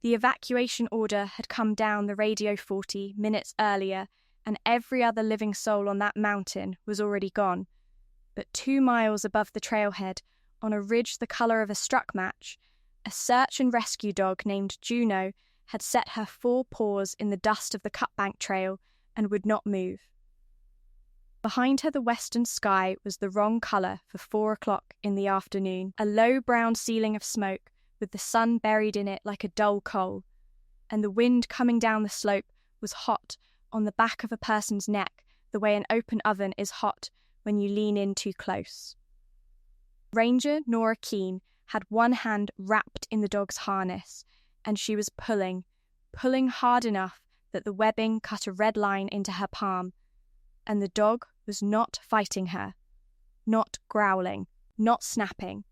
The evacuation order had come down the radio 40 minutes earlier, and every other living soul on that mountain was already gone. But 2 miles above the trailhead, on a ridge the colour of a struck match, a search and rescue dog named Juno had set her 4 paws in the dust of the Cutbank Trail and would not move. Behind her the western sky was the wrong colour for 4 o'clock in the afternoon, a low brown ceiling of smoke with the sun buried in it like a dull coal, and the wind coming down the slope was hot on the back of a person's neck the way an open oven is hot when you lean in too close. Ranger Nora Keene had one hand wrapped in the dog's harness, and she was pulling hard enough that the webbing cut a red line into her palm, and the dog was not fighting her, not growling, not snapping.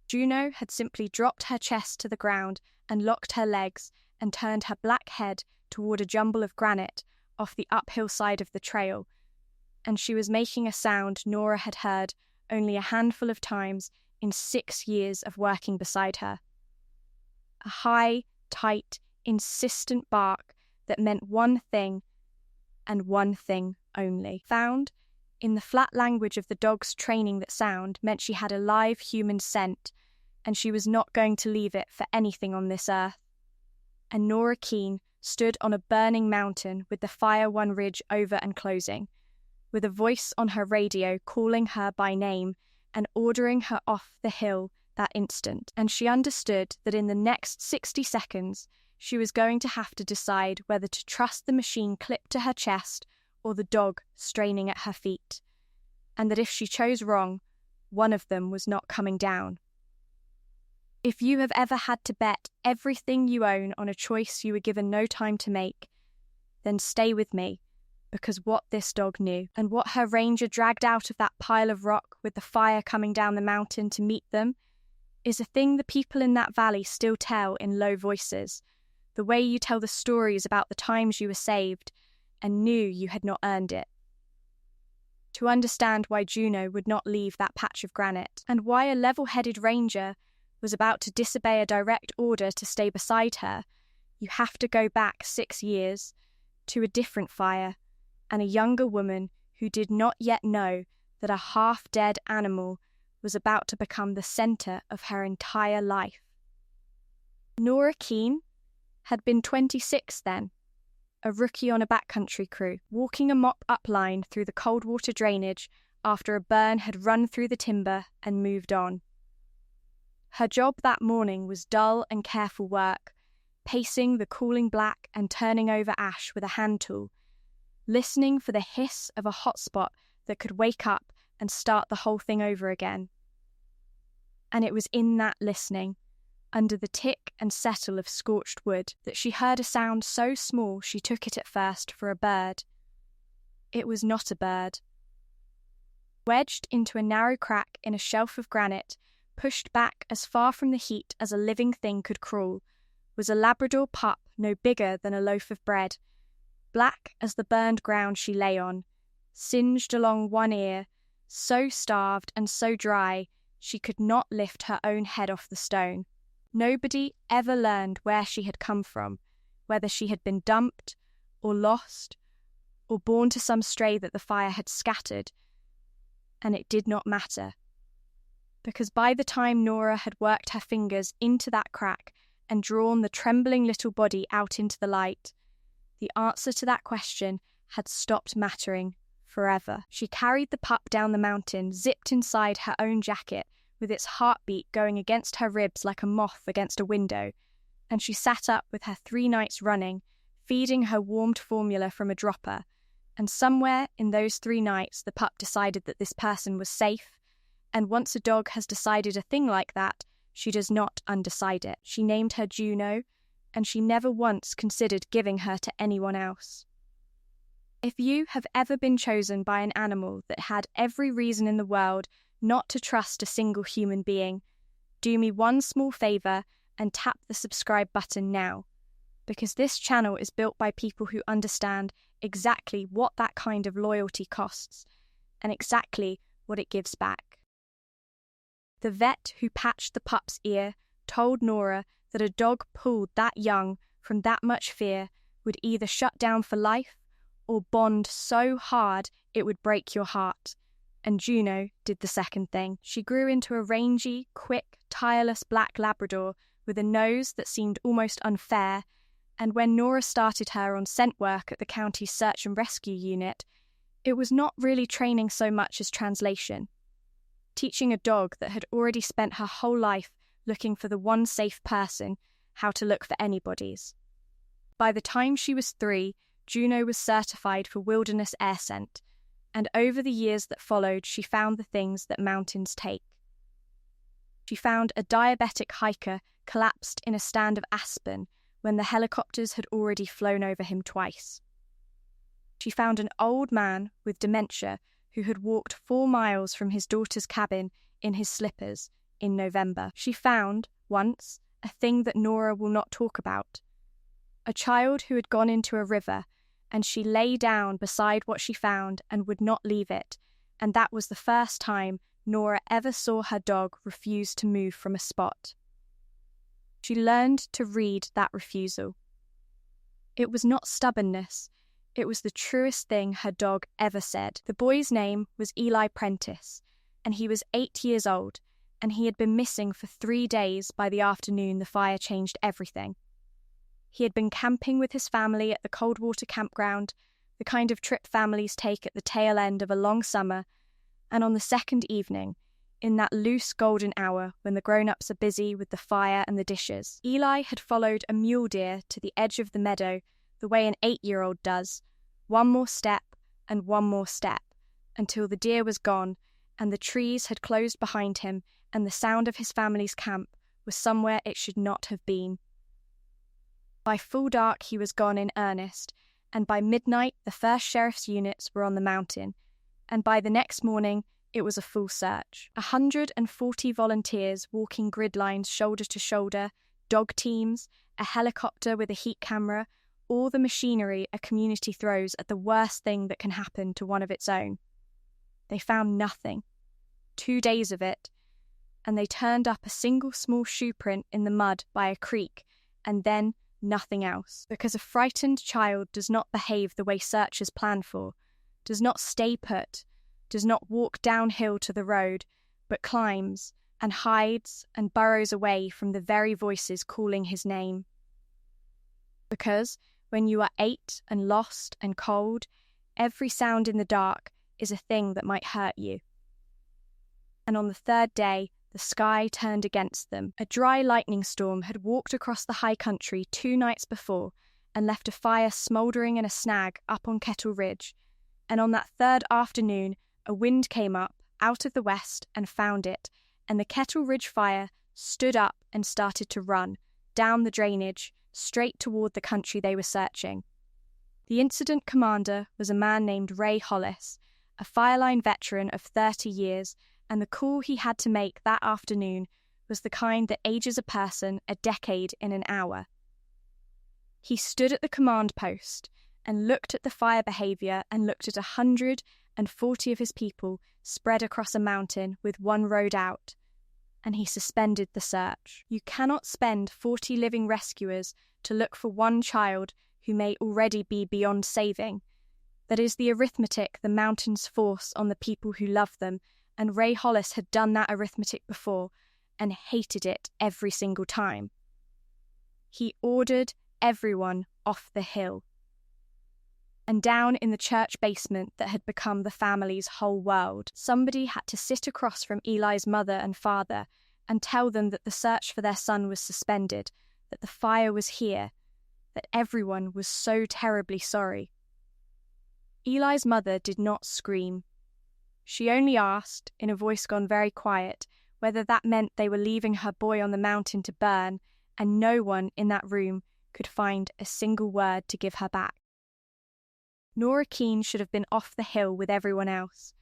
Juno had simply dropped her chest to the ground and locked her legs and turned her black head toward a jumble of granite off the uphill side of the trail, and she was making a sound Nora had heard only a handful of times in 6 years of working beside her. A high, tight, insistent bark that meant one thing and one thing only. Found in the flat language of the dog's training, that sound meant she had a live human scent, and she was not going to leave it for anything on this earth. And Nora Keene stood on a burning mountain with the Fire One ridge over and closing, with a voice on her radio calling her by name and ordering her off the hill that instant. And she understood that in the next 60 seconds she was going to have to decide whether to trust the machine clipped to her chest or the dog straining at her feet, and that if she chose wrong, one of them was not coming down. If you have ever had to bet everything you own on a choice you were given no time to make, then stay with me, because what this dog knew, and what her ranger dragged out of that pile of rock with the fire coming down the mountain to meet them, is a thing the people in that valley still tell in low voices, the way you tell the stories about the times you were saved and knew you had not earned it. To understand why Juno would not leave that patch of granite, and why a level-headed ranger was about to disobey a direct order to stay beside her, you have to go back 6 years to a different fire and a younger woman who did not yet know that a half-dead animal was about to become the centre of her entire life. Nora Keene had been 26 then, a rookie on a backcountry crew, walking a mop-up line through the cold water drainage after a burn had run through the timber and moved on. Her job that morning was dull and careful work, pacing the cooling black and turning over ash with a hand tool, listening for the hiss of a hotspot that could wake up and start the whole thing over again. And it was in that listening, under the tick and settle of scorched wood, that she heard a sound so small she took it at first for a bird. It was not a bird. Wedged into a narrow crack in a shelf of granite, pushed back as far from the heat as a living thing could crawl, was a Labrador pup no bigger than a loaf of bread, black as the burned ground she lay on, singed along one ear, so starved and so dry she could not lift her own head off the stone. Nobody ever learned where she had come from, whether she had been dumped or lost or born to some stray that the fire had scattered, and it did not matter, because by the time Nora had worked her fingers into that crack and drawn the trembling little body out into the light, the answer to that question had stopped mattering forever. She carried the pup down the mountain, zipped inside her own jacket, with its heartbeat going against her ribs like a moth against a window, and she sat up with her 3 nights running, feeding her warmed formula from a dropper, and somewhere in those 3 nights the pup decided that this person was safe, and once a dog has decided a thing like that, she does not undecide it. She named her Juno, and she never once considered giving her to anyone else. If you have ever been chosen by an animal that had every reason in the world not to trust a single human being, do me one small favour and tap the subscribe button now, because this channel is built by people who understand exactly what that kind of loyalty costs and exactly what it gives back. The vet who patched the pup's ear told Nora that a dog pulled that young from that much fear would either shut down for life or bond so hard it would break your heart. And Juno did the second thing. She grew into a rangy, quick, tireless black Labrador with a nose that seemed almost unfair, and when Nora started her on scent work at the county's search and rescue unit, it was not really training so much as translation. Teaching a dog that had already spent her whole life looking for the one safe person how to look for anybody's. By the time she was 3, Juno was certified for wilderness air scent, and over the years that followed, she found the things that mountains take. She found a diabetic hiker collapsed in a stand of aspen when the helicopters had already flown over him twice. She found an old man with dementia who had walked 4 miles from his daughter's cabin in his slippers in November. She found, once, a thing that Nora will not talk about. A child who had gone into a river, and she lay down beside what she found and would not leave it, and that was the first time Nora ever saw her dog refuse to move from a spot. She learned to read that refusal. It was not stubbornness, it was the truest thing her dog ever said. The boy's name was Eli Prentice, and he was 8 years old, and he had been missing for 3 days by the afternoon the fire changed everything. He had been camping with his family at the Coldwater campground, the kind of trip families take at the tail end of a long summer, and on the second evening, in that loose golden hour when the grown-ups are busy with the fire and the dishes, Eli had followed a mule deer to the edge of the meadow the way an 8-year-old does, one more step and one more step, until the deer was gone and the trees had closed behind him and the sound of his family's camp was somewhere it should not have been. By full dark he was gone in earnest, and by midnight the first sheriff's units were on the mountain, and by the next morning it was a full search. 140 volunteers walking grid lines shoulder to shoulder, dog teams, a helicopter with a heat camera, all the machinery a community throws at the worst thing that can happen to one of its own. They found nothing. 2 days of it, and they turned up a single small shoe print in the mud by a creek, and then nothing else. Because a frightened child does not behave the way searchers plan for, does not stay put, does not walk downhill to the road, but climbs and hides and burrows away from the very voices calling his name. Because when you are 8 and lost and cold, every sound in the dark is a thing that might hurt you. And on the 3rd day, the sky turned against them. A dry lightning storm had walked across the high country 2 nights before and left a fire smouldering in a snag up on Kettle Ridge. And on that 3rd afternoon, a wind came up out of the west and found it, and the Kettle Ridge fire stood up and started to run down the drainage straight toward the country they were searching. The incident commander was a man named Ray Hollis, a fireline veteran of 30 years, and the call he had to make that afternoon was the kind that ages a person a decade in an hour. He stood at the command post and looked at the fire behaviour and looked at 140 of his people spread across a mountain with one road out, and he suspended the search. You cannot spend 40 living rescuers to look for one child who may already be beyond saving. That is the arithmetic the mountains force on the people who love them, and Ray Hollis had done that arithmetic before and hated it every single time. He ordered everyone off the hill. And down in the church basement that had become the family's whole world, somebody had to sit across from Eli's mother and father and tell them that the search for their son was suspended, that the fire was here, that everyone was so terribly sorry. Eli's mother did not scream. She only asked, in a voice gone very quiet, whether that meant they were leaving her boy on the mountain to burn, and no one in that room could find a single word to give her back. Nora Keene should have been off the hill with everyone else.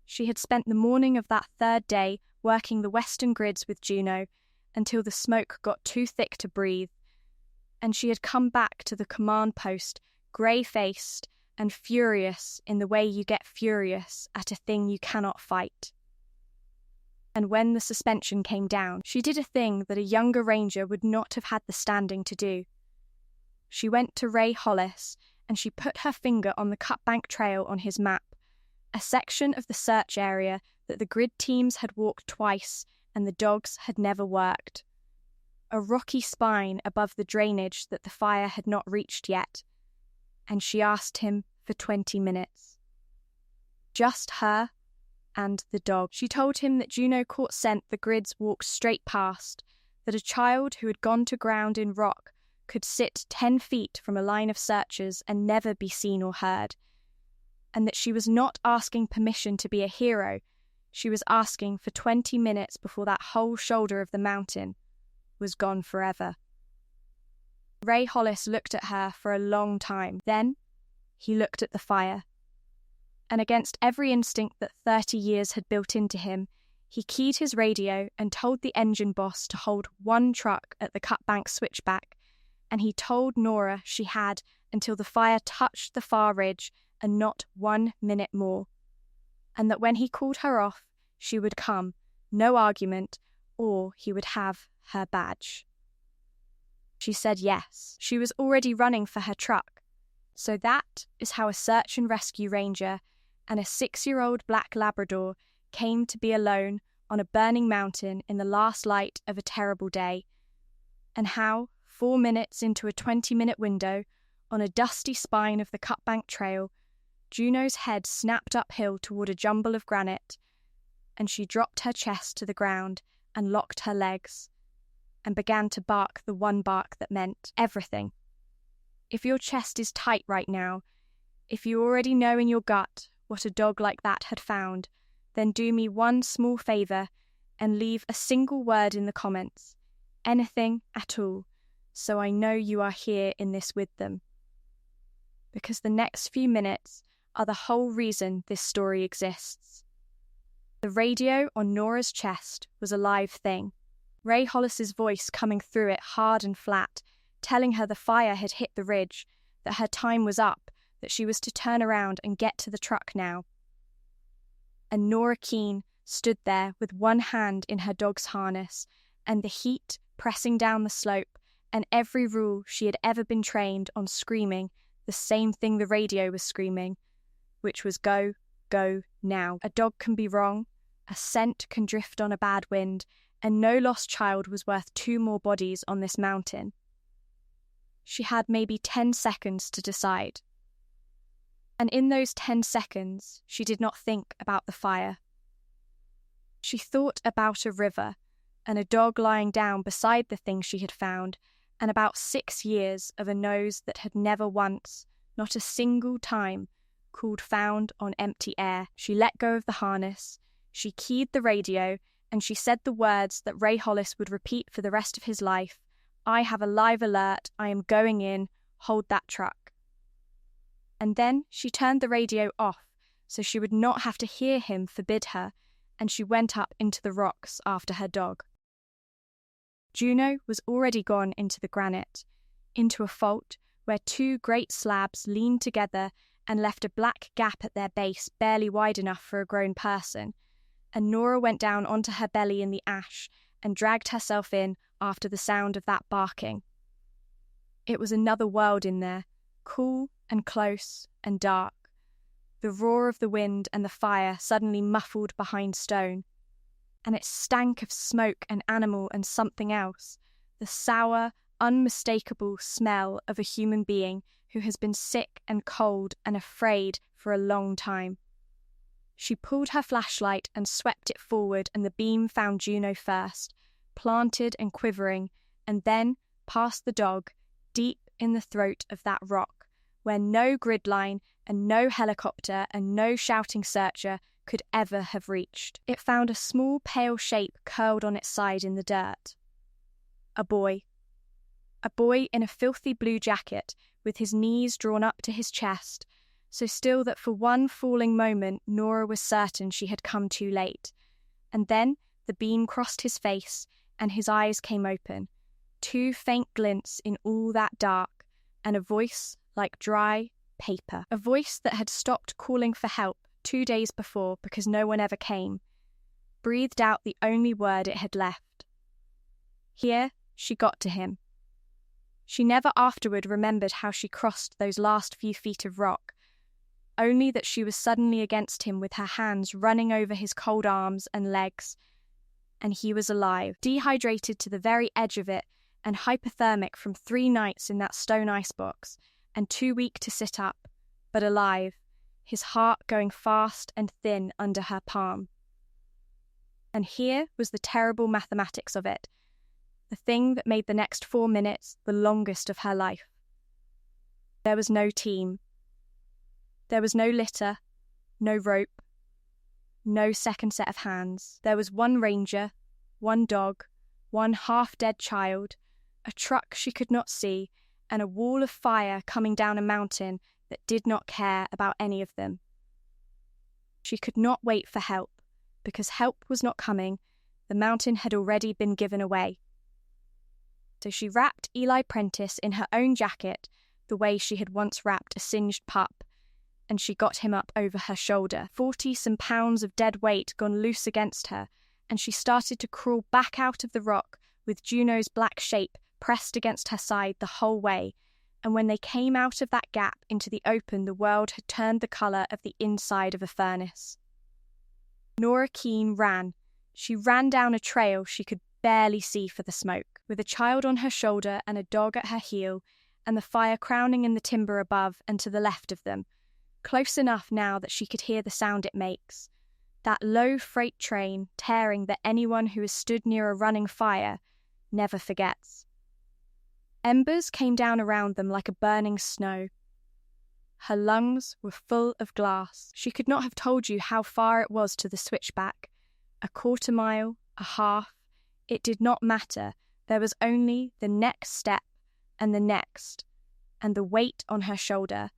She had spent the morning of that 3rd day working the western grids with Juno until the smoke got too thick to breathe, and she had come back to the command post grey-faced and furious in the way you get furious at a thing you cannot fight. And when the suspension came down, she did a thing that a younger ranger would not have had the standing to do. She went to Ray Hollis and she put her finger on the Cutbank Trail on his map, a section of the search area that the grid teams had walked twice and the dogs had never worked. A rocky spine above the drainage that the fire had not reached yet. And she asked him for 20 minutes. Just her and the dog. She told him that Juno caught scent the grids walked straight past, that a child who had gone to ground in rock could sit 10 feet from a line of searchers and never be seen or heard, and that she was not asking permission to be a hero, she was asking for 20 minutes before that whole shoulder of the mountain was gone forever. Ray Hollis looked at her for a long time. Then he looked at the fire. And against every instinct that 30 years had built into him, he keyed his radio and told the engine boss to hold one truck at the Cutbank switchback, and he told Nora she had until the fire touched the far ridge and not 1 minute more, and that when he called her off, she would come, no argument, or he would have her badge. She said yes. She was already running for her truck. So that is how a search and rescue ranger and a 6-year-old black Labrador came to be alone on a burning mountain in the last light of a terrible day, and how, 4 minutes into a 20-minute window, on a dusty spine of the Cutbank Trail, Juno's head snapped uphill toward a jumble of granite, and she dropped her chest to the ground and locked her legs, and began to bark the one bark that meant everything. If your chest is tight right now, if you already know in your gut what a dog like that had found, then do me one small favour and leave a single word in the comments, anything at all, so I know you are here in this with them. Because the next few minutes are the whole reason this story exists. The radio on Nora's chest was a live thing, Ray Hollis's voice coming through it hard and flat, telling her the fire had hit the ridge, that her time was up, that she was to turn around and get to the truck now. And Nora Keene stood there with one hand in her dog's harness, and the heat pressing down the slope, and every rule she had ever been trained on screaming the same thing the radio was screaming, which was go, go, now. A dog can be wrong, a scent can drift on a bad wind, and no lost child was worth 2 more bodies on this mountain. She had maybe 10 seconds to decide. And in those 10 seconds, she did not think about the fire. She thought about a river, and a dog lying down beside the thing she had found, and about 6 years of a nose that had never once, not a single time, called found on empty air. She let go of the harness, she keyed the radio, and she said the words that Ray Hollis would repeat for the rest of his life: I have a live alert, I am going in, hold that truck. And then she turned the radio off so she would not have to hear him forbid her, and she went up into the rocks after her dog. Juno was already gone into the granite, into a fault where 2 great slabs leaned together and left a black gap at their base barely wide enough for a grown person, and Nora went down onto her belly in the ash and dragged herself in after the sound of that barking. It was another world in there, cool and close and dark, the roar of the wind and the fire suddenly muffled behind stone, and it stank of smoke and animal and something else, the sour, unmistakable smell of a human being who has been sick and cold and afraid for a long time. She pulled her flashlight and swept it forward, and the beam found Juno first, planted and quivering, and then past the dog, deep in the throat of that rock, where no grid line and no helicopter and no shouting searcher could ever have reached. It found a small pale shape curled on its side in the dirt. A boy. A boy in a filthy blue jacket, with his knees drawn up to his chest, so still that for one falling moment Nora was certain she had come too late. And then the beam crossed his face, and his eyes came open, 2 faint glints in all that dark, and a voice like dry paper. A voice that had stopped calling for help 2 days before because no one ever came. breathed out the only word it had left. Here, she got to him. She never afterward remembered how she crossed those last few feet of rock, only that she was suddenly against him with her hands running over his cold arms and legs, and he was alive, dehydrated to the very edge of it and hypothermic from 3 nights in that stone icebox, and too weak to sit up, but alive, his heart going fast and thin under her palm. And here was the terrible mathematics of it, the thing that made the next 4 minutes the longest of her life. There was no team. There was no litter, no rope, no second set of hands. There was one ranger, one dog, one half-dead child, a truck she could not see, and a wall of fire coming down a mountain that did not care about any of them. She could not wait for help, because help was not coming. The mountain had already been given away. So she wrapped Eli Prentice in her own jacket, the way she had once wrapped a singed pup, and she got him up over her shoulder, 40-some pounds of dead weight gone loose against her, and she started to crawl back out of the rock with Juno's black shape pressed against her side the whole way, and when they came out of that gap into the open, the world had turned the colour of the inside of a furnace. Nora Keene ran. She ran down a trail she could barely see for the smoke, with a child on her shoulder and a dog at her heel, and the fire crowning in the timber above and to the left of them, close enough now that she could hear the sound it makes, that low freight train tearing that anyone who has stood near a running fire never forgets. Embers came down around them like a burning snow. Her lungs were full of glass. She could not have told you how far it was to the switchback. A quarter mile, a half, it did not matter. There was only the next step and the next, and the weight on her shoulder,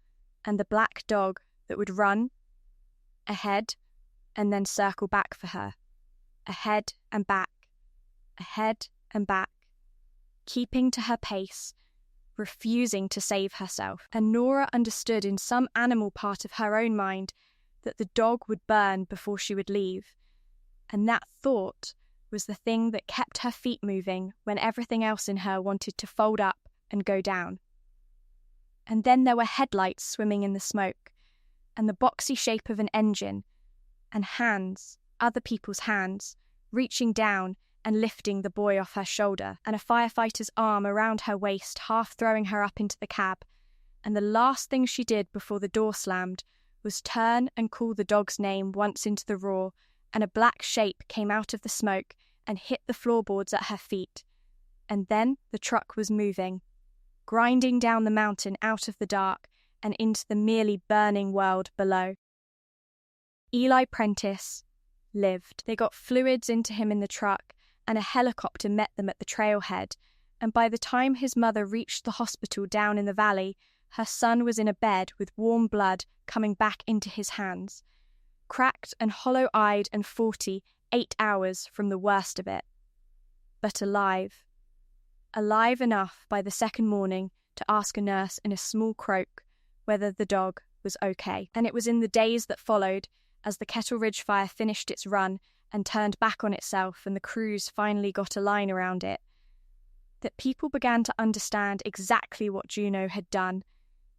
and the black dog that would run, ahead, and then circle back for her, ahead and back, keeping to her pace, refusing to save herself. And Nora understood in some animal part of her own mind that the dog would burn before she would leave, and that thought was the thing that kept her feet moving when everything else in her wanted to fold up and go down. And then there were headlights swimming in the smoke, and the boxy shape of an engine, and hands, other people's hands, reaching down and lifting the boy off her shoulder, and a firefighter's arm around her waist, half throwing her up into the cab. And the last thing she did before the door slammed was turn and call the dog's name once into the roar, and a black shape came out of the smoke and hit the floorboards at her feet. And then the truck was moving, grinding down the mountain out of the dark and into the merely burning world below. Eli Prentice lived. They got fluids into him in the truck, and a helicopter met them at the trailhead, and by the time his mother reached the hospital down in the valley, her son was in a bed with warm blood coming back into his hands, cracked and hollow-eyed and 8 hours from the worst of it, but alive. Alive enough by the second morning to ask a nurse in a small croak whether the dog was okay. And it was in the days that followed, as the Kettle Ridge fire finished its run and turned back on itself and the crews finally got a line around it, that people began to understand exactly what Juno had done,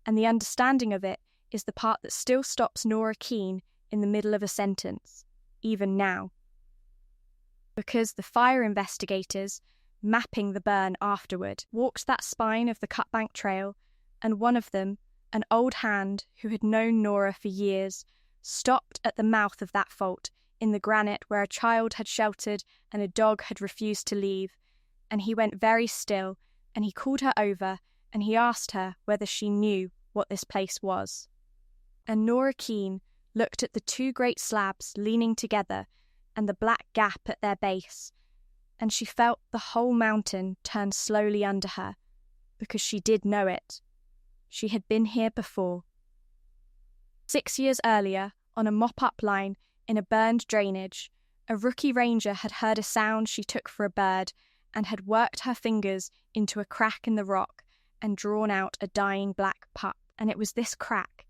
and the understanding of it is the part that still stops Nora Keene in the middle of a sentence, even now. Because the fire investigators, mapping the burn afterward, walked that spine of the Cutbank Trail, and one of them, an old hand who had known Nora for years, stopped at the mouth of that fault in the granite where a child had sheltered and a dog had refused to leave, and he went very still, and he called her over, and he asked her whether she knew what this place was. And Nora Keene looked at the 2 great slabs leaning together and the black gap at their base, and she felt the whole mountain turn slowly under her, because she did know it. She had been here before. 6 years earlier, on a mop-up line in a burned drainage, a rookie ranger had heard a sound she took for a bird and had worked her fingers into a crack in the rock and drawn out a dying black pup. And it was this crack,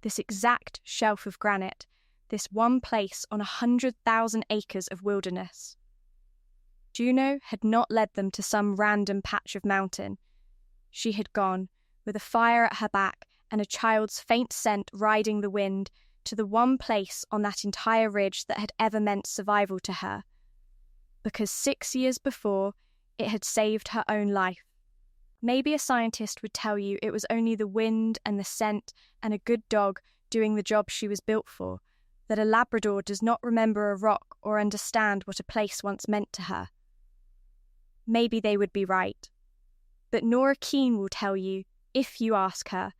this exact shelf of granite, this one place on 100,000 acres of wilderness. Juno had not led them to some random patch of mountain. She had gone, with a fire at her back and a child's faint scent riding the wind, to the one place on that entire ridge that had ever meant survival to her. Because 6 years before, it had saved her own life. Maybe a scientist would tell you it was only the wind and the scent and a good dog doing the job she was built for, that a Labrador does not remember a rock or understand what a place once meant to her. Maybe they would be right. But Nora Keene will tell you, if you ask her,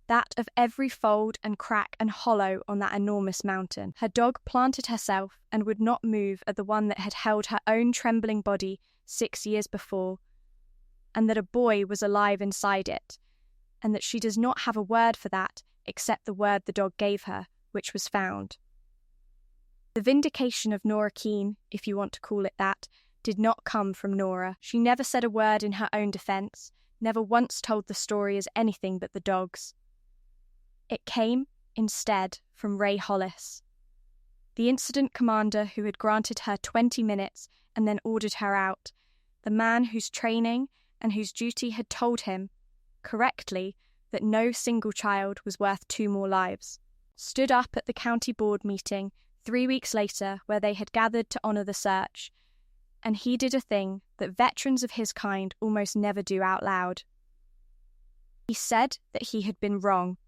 that of every fold and crack and hollow on that enormous mountain, her dog planted herself and would not move at the one that had held her own trembling body 6 years before, and that a boy was alive inside it, and that she does not have a word for that except the word the dog gave her, which was found. The vindication of Nora Keene, if you want to call it that, did not come from Nora. She never said a word in her own defence, never once told the story as anything but the dog's. It came, instead, from Ray Hollis, the incident commander who had granted her 20 minutes and then ordered her out, the man whose training and whose duty had told him, correctly, that no single child was worth 2 more lives, stood up at the county board meeting 3 weeks later where they had gathered to honour the search, and he did a thing that veterans of his kind almost never do out loud. He said that he had been wrong.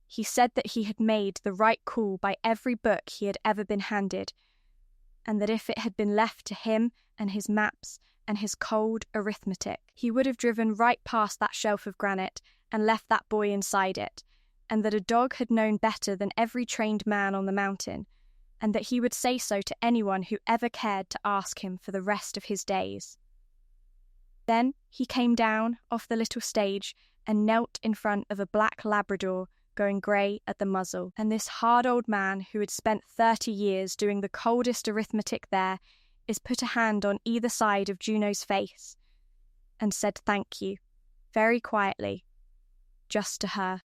He said that he had made the right call by every book he had ever been handed, and that if it had been left to him and his maps and his cold arithmetic, he would have driven right past that shelf of granite and left that boy inside it, and that a dog had known better than every trained man on the mountain, and that he would say so to anyone who ever cared to ask him for the rest of his days. Then he came down off the little stage and knelt in front of a black Labrador going grey at the muzzle, and this hard old man who had spent 30 years doing the coldest arithmetic there is put a hand on either side of Juno's face and said thank you, very quietly, just to her.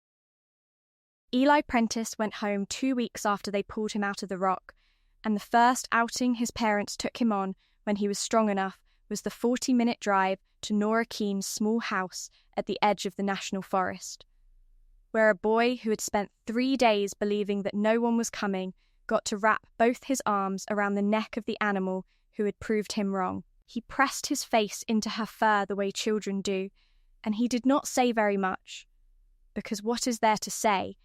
Eli Prentice went home 2 weeks after they pulled him out of the rock, and the first outing his parents took him on when he was strong enough was the 40-minute drive to Nora Keene's small house at the edge of the national forest, where a boy who had spent 3 days believing that no one was coming got to wrap both his arms around the neck of the animal who had proved him wrong. He pressed his face into her fur the way children do, and he did not say very much, because what is there to say?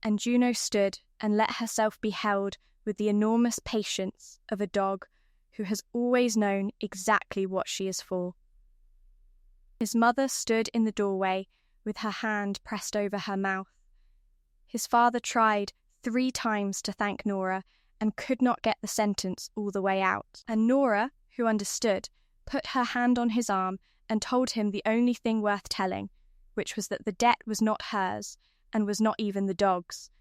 And Juno stood and let herself be held with the enormous patience of a dog who has always known exactly what she is for. His mother stood in the doorway with her hand pressed over her mouth. His father tried 3 times to thank Nora and could not get the sentence all the way out. And Nora, who understood, put her hand on his arm and told him the only thing worth telling, which was that the debt was not hers and was not even the dog's,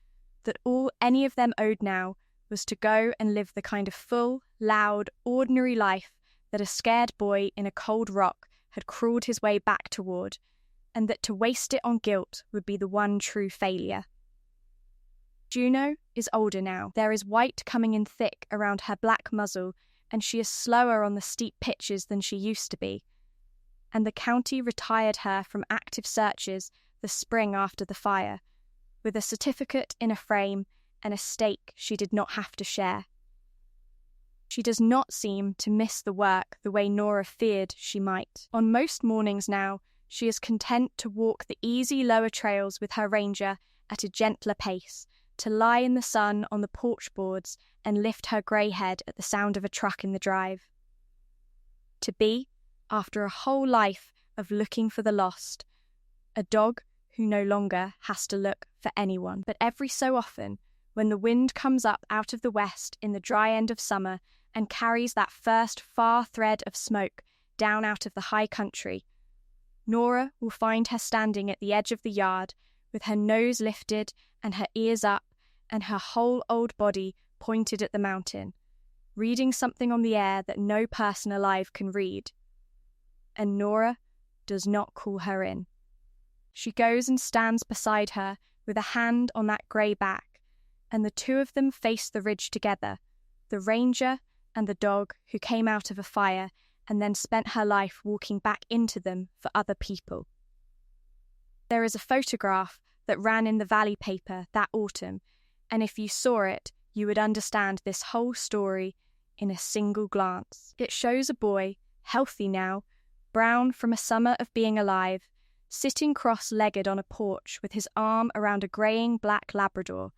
that all any of them owed now was to go and live the kind of full, loud, ordinary life that a scared boy in a cold rock had crawled his way back toward, and that to waste it on guilt would be the one true failure. Juno is older now. There is white coming in thick around her black muzzle, and she is slower on the steep pitches than she used to be. And the county retired her from active searches the spring after the fire, with a certificate in a frame and a stake she did not have to share. She does not seem to miss the work the way Nora feared she might. On most mornings now, she is content to walk the easy lower trails with her ranger at a gentler pace, to lie in the sun on the porch boards and lift her grey head at the sound of a truck in the drive. To be, after a whole life of looking for the lost, a dog who no longer has to look for anyone. But every so often, when the wind comes up out of the west in the dry end of summer and carries that first far thread of smoke down out of the high country, Nora will find her standing at the edge of the yard with her nose lifted and her ears up and her whole old body pointed at the mountain, reading something on the air that no person alive can read. And Nora does not call her in. She goes and stands beside her with a hand on that grey back, and the two of them faced the ridge together, the ranger and the dog who came out of a fire and then spent her life walking back into them for other people. There is a photograph that ran in the Valley paper that autumn, and if you saw it, you would understand this whole story in a single glance. It shows a boy, healthy now, brown from a summer of being alive, sitting cross-legged on a porch with his arm around a greying black Labrador,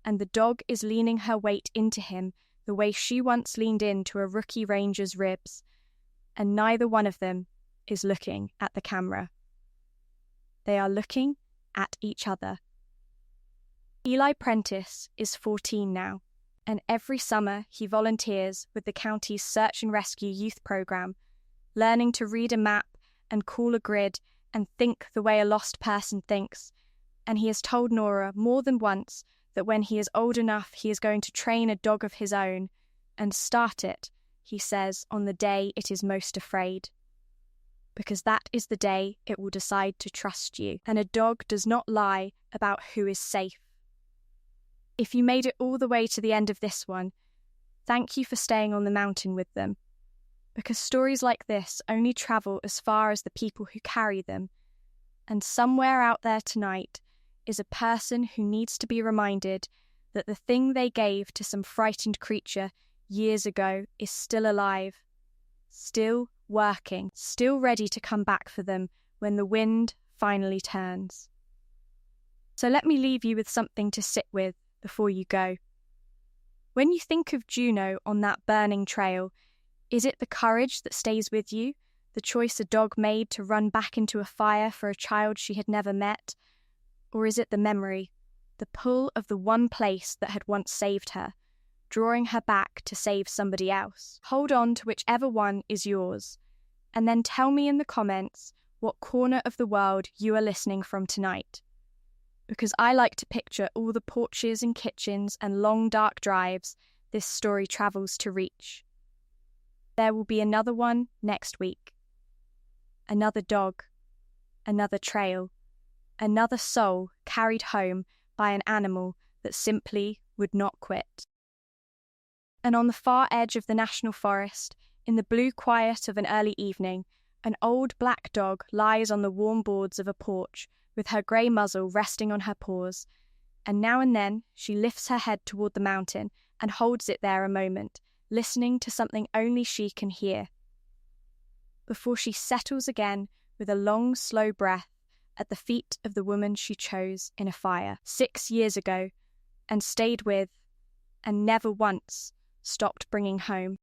and the dog is leaning her weight into him the way she once leaned into a rookie ranger's ribs, and neither one of them is looking at the camera. They are looking at each other. Eli Prentice is 14 now, and every summer he volunteers with the county's Search and Rescue Youth Program, learning to read a map and call a grid and think the way a lost person thinks, and he has told Nora more than once that when he is old enough he is going to train a dog of his own, and start it, he says, on the day it is most afraid. Because that is the day it will decide to trust you, and a dog does not lie about who is safe. If you made it all the way to the end of this one, thank you for staying on the mountain with them, because stories like this only travel as far as the people who carry them, and somewhere out there tonight is a person who needs to be reminded that the thing they gave to some frightened creature years ago is still alive, still working, still ready to come back for them when the wind finally turns. So let me leave you with something to sit with before you go. When you think of Juno on that burning trail, is it the courage that stays with you, the choice a dog made to run back into a fire for a child she had never met? Or is it the memory, the pull of the one place that had once saved her, drawing her back to save somebody else? Hold on to whichever one is yours, and then tell me in the comments what corner of the world you are listening from tonight. Because I like to picture all the porches and kitchens and long dark drives this story travels to reach. There will be another one next week. Another dog, another trail, another soul carried home by an animal that simply would not quit. And on the far edge of the national forest, in the blue quiet of an early evening, an old black dog lies on the warm boards of a porch with her grey muzzle resting on her paws, and now and then she lifts her head toward the mountain and holds it there a moment, listening to something only she can hear, before she settles again with a long, slow breath at the feet of the woman she chose in a fire 6 years ago and stayed with and never once stopped bringing home.